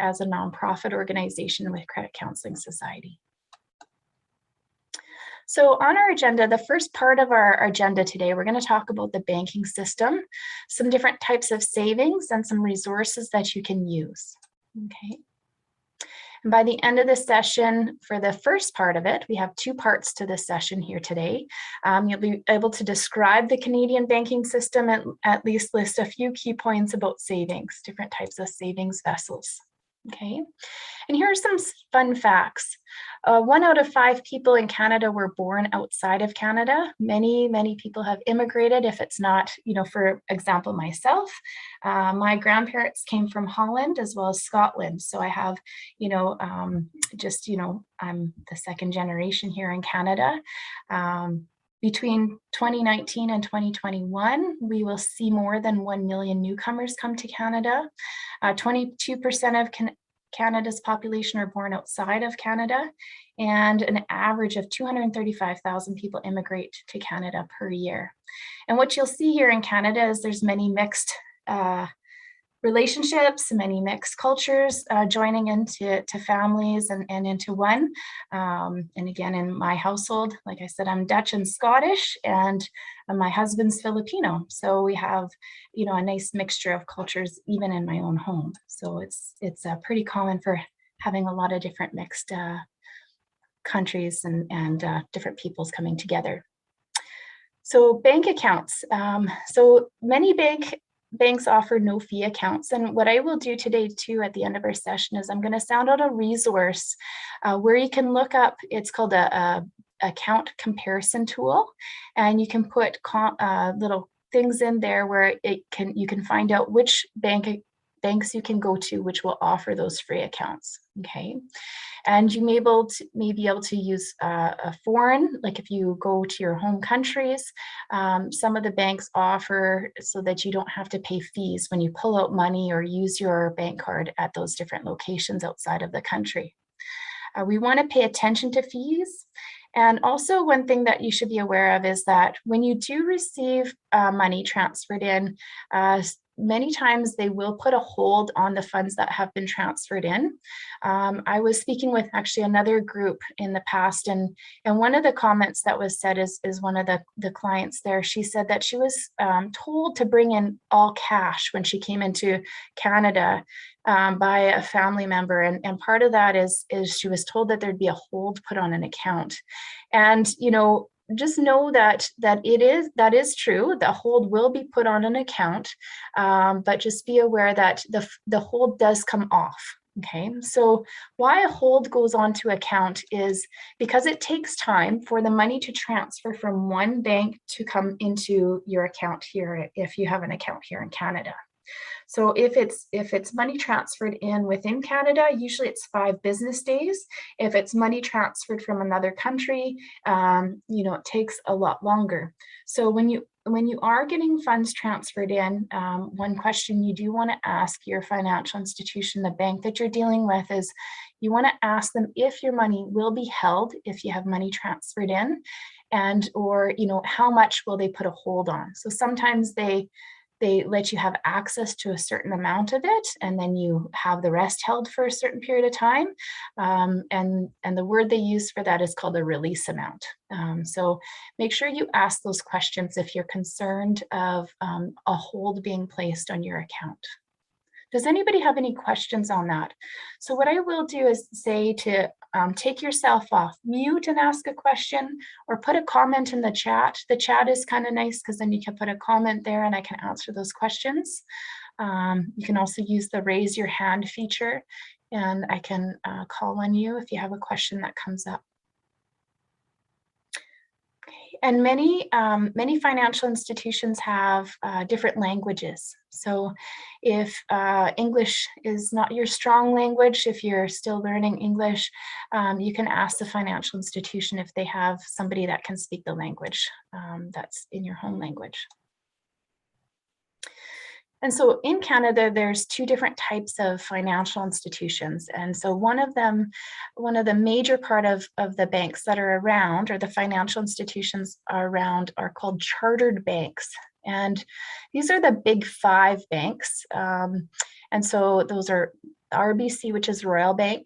as a nonprofit organization with Credit Counseling Society. So on our agenda, the first part of our agenda today, we're going to talk about the banking system, some different types of savings, and some resources that you can use. Okay. And by the end of the session, for the first part of it, we have two parts to this session here today. You'll be able to describe the Canadian banking system and at least list a few key points about savings, different types of savings vessels. Okay, and here are some fun facts. 1 out of 5 people in Canada were born outside of Canada. Many people have immigrated. If it's not, for example, myself, my grandparents came from Holland as well as Scotland. So I have, I'm the second generation here in Canada. Between 2019 and 2021, we will see more than 1 million newcomers come to Canada. 22% of Canada's population are born outside of Canada, and an average of 235,000 people immigrate to Canada per year. And what you'll see here in Canada is there's many mixed relationships, many mixed cultures joining into families and into one. And again, in my household, like I said, I'm Dutch and Scottish, and my husband's Filipino. So we have, a nice mixture of cultures even in my own home. So it's pretty common for having a lot of different mixed countries and different peoples coming together. So bank accounts. So many banks offer no fee accounts. And what I will do today too at the end of our session is I'm going to sound out a resource where you can look up, it's called a account comparison tool, and you can put little things in there where you can find out which banks you can go to which will offer those free accounts. Okay, and you may be able to use a foreign, like if you go to your home countries, some of the banks offer so that you don't have to pay fees when you pull out money or use your bank card at those different locations outside of the country. We want to pay attention to fees. And also one thing that you should be aware of is that when you do receive money transferred in, many times they will put a hold on the funds that have been transferred in. I was speaking with actually another group in the past, and one of the comments that was said is one of the clients there, she said that she was told to bring in all cash when she came into Canada by a family member. And part of that is she was told that there'd be a hold put on an account. And, just know that is true. The hold will be put on an account, but just be aware that the hold does come off. Okay, so why a hold goes onto account is because it takes time for the money to transfer from one bank to come into your account here if you have an account here in Canada. So if it's money transferred in within Canada, usually it's 5 business days. If it's money transferred from another country, it takes a lot longer. So when you are getting funds transferred in, one question you do want to ask your financial institution, the bank that you're dealing with, is you want to ask them if your money will be held if you have money transferred in, or how much will they put a hold on. So sometimes they let you have access to a certain amount of it, and then you have the rest held for a certain period of time. And the word they use for that is called a release amount. So make sure you ask those questions if you're concerned of a hold being placed on your account. Does anybody have any questions on that? So what I will do is say to take yourself off mute and ask a question, or put a comment in the chat. The chat is kind of nice because then you can put a comment there and I can answer those questions. You can also use the raise your hand feature, and I can call on you if you have a question that comes up. And many financial institutions have different languages. So if English is not your strong language, if you're still learning English, you can ask the financial institution if they have somebody that can speak the language that's in your home language. And so in Canada, there's 2 different types of financial institutions. And so one of the major part of the banks that are around, or the financial institutions are around, are called chartered banks. And these are the big 5 banks. And so those are RBC, which is Royal Bank,